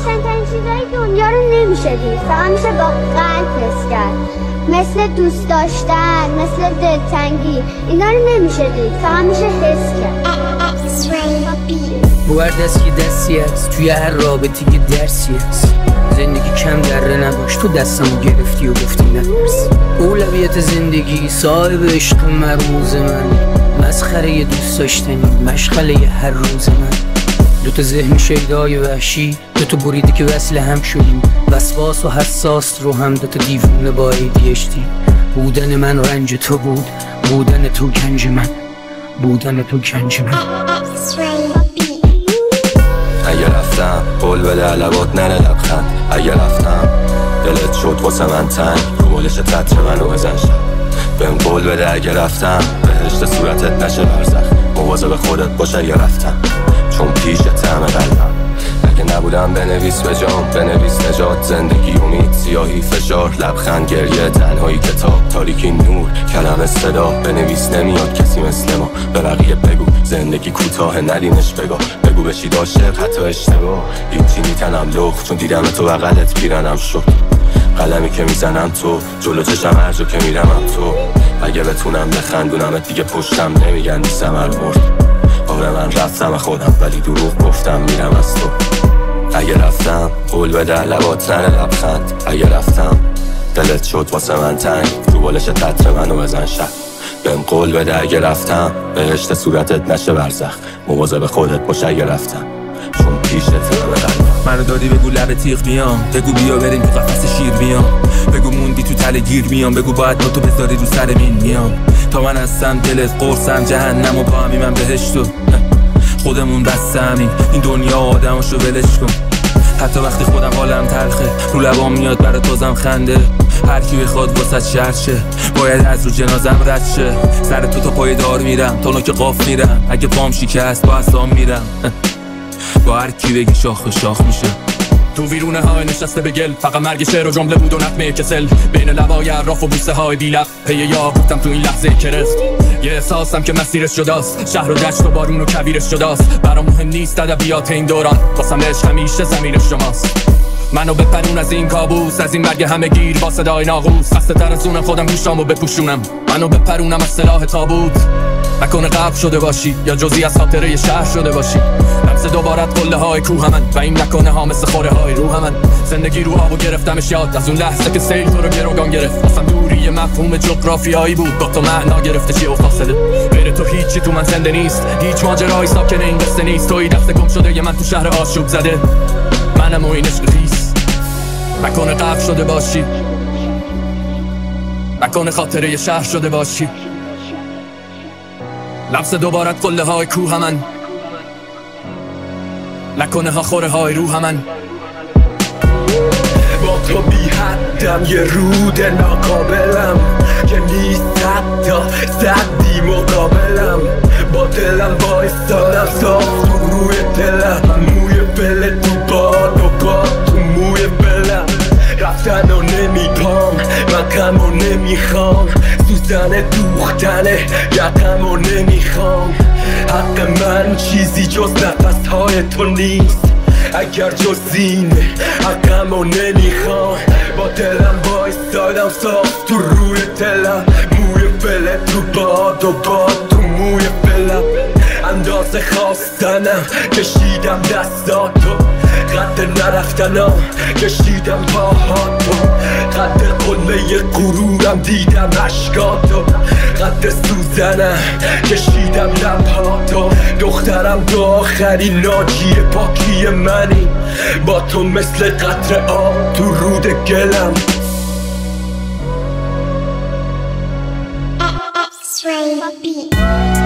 قشنگترین چیزای دنیا رو نمیشه دید، فقط میشه با قلب حس کرد. مثل دوست داشتن، مثل دلتنگی، اینا رو نمیشه دید، فقط میشه حس کرد. بو هر دست که دستی هست، توی هر رابطی که درسی هست. زندگی کم دره نداشت، تو دستمو گرفتی و گفتی نترس. اولویت زندگی صاحب عشق مرموز من، مسخره دوست داشتنی مشغله هر روز من. دوتا ذهن شیدای وحشی، دوتا بریده که وصل هم شدیم، وسواس و حساس رو هم دوتا دیوونه با ADHD. بودن من رنج تو بود، بودن تو گنج من، بودن تو گنج من. اگه رفتم قول بده لبات نره لبخند. اگه رفتم دلت شد واسه من تنگ، رو بالش تتر منو بزن شب. بهم قول بده اگه رفتم بهشت صورتت نشه برزخ. مواظب خودت باش اگه رفتم، چون پیش طعم قلبم. اگه نبودم بنویس به جام، بنویس نجات، زندگی امید، سیاهی فشار، لبخند گریه، تنهایی کتاب، تاریکی نور، کلمه صدا. بنویس نمیاد کسی مثل ما، به بقیه بگو زندگی کوتاه ندینش بگاه. بگو بشید عاشق حتی اشتباه، هیچی میتنم لخ چون دیدم تو بغلت پیرنم شد. قلمی که میزنم تو، جلو چشم هر جا که میرمم تو. اگه بتونم بخندونمت دیگه پشتم نمیگن بی ثمر مرد. آره من رفتم خودم ولی دروغ گفتم میرم از تو. اگه رفتم قول بده لبات نره لبخند. اگه رفتم دلت شد واسه من تنگ، رو بالش تتر منو بزن شب. بهم قول بده اگه رفتم بهشت صورتت نشه برزخ. مواظب خودت باش اگه رفتم، چون پیشت قلبم. منو دادی بگو لب تیغ میام، بگو بیا بریم تو قفس شیر میام. بگو موندی تو تله گیر میام، بگو باید با تو بذاری رو سر مین میام. تا من هستم دلت قرصم جهنم و با همی من بهشتو. خودمون بس همین این دنیا آدماشو ولش کن. حتی وقتی خودم حالم تلخه، رو لبام میاد برا تازم خنده. هر کی بخواد واسه شهر شه، باید از رو جنازم رد شه. سر تو تا پای دار میرم، تا نوک قاف میرم. اگه پام شکست با اصام میرم. با هر کی بگی شاخ به شاخ میشه. تو ویرونه های نشسته به گل، فقط مرگ شعر و جمله بود و نقمه کسل. بین لبای عراف و بوسه های بی لب، پی یاقوتم تو این لحظه کرست. یه احساسم که مسیرش جداست، شهر و دشت و بارون و کویرش جداست. برام مهم نیست ادبیات این دوران، واسم عشق همیشه ضمیر شماست. منو بپرون از این کابوس، از این مرگ همه گیر با صدای ناقوس. خسته تر از اونم خودم گوشامو بپوشونم، منو بپرونم از سلاح تابوت. نکنه غرق شده باشی یا جزئی از خاطره شهر شده باشی. لمس دوبارت قله های کوه من و این نکنه ها مثل خوره های روح من. زندگی رو آب و گرفتمش یاد، از اون لحظه که سیل تو رو گروگان گرفت. اصلا دوری مفهوم جغرافیایی بود، با تو معنا گرفته چی و فاصله. غیر تو هیچی تو من زنده نیست، هیچ ماجرایی ساکن این قصه نیست. توی دست گم شده یه من تو شهر آشوب زده، منم و این عشق خیس. نکنه غرق شده باشی، نکنه خاطره شهر شده باشی. لمس دوبارت قله های کوه من، نکنه ها خوره های روح من. با تو بی حدم یه رود ناقابلم که نیست حتی صدی مقابلم. با دلم بایستادم صاف تو روی دلم، موی بله تو باد و باد تو موی بلم. رفتن و نمیپام من غم و نمیخوام، سوزن دوختنه یقم و نمیخوام. حق من چیزی جز نفس های تو نیست، اگر جز این حقم و نمیخوام. با دلم بایستادم صاف تو روی دلم، موی بله تو باد و باد تو موی بلم. اندازه خواستنم کشیدم دستاتو، قد نرفتنم کشیدم پاهاتو. قد قله غرورم دیدم عشقاتو، قد سوزنم کشیدم لبهاتو. دخترم تو آخرین ناجی پاکی منی، با تو مثل قطره آب تو رود گلم. X-Ray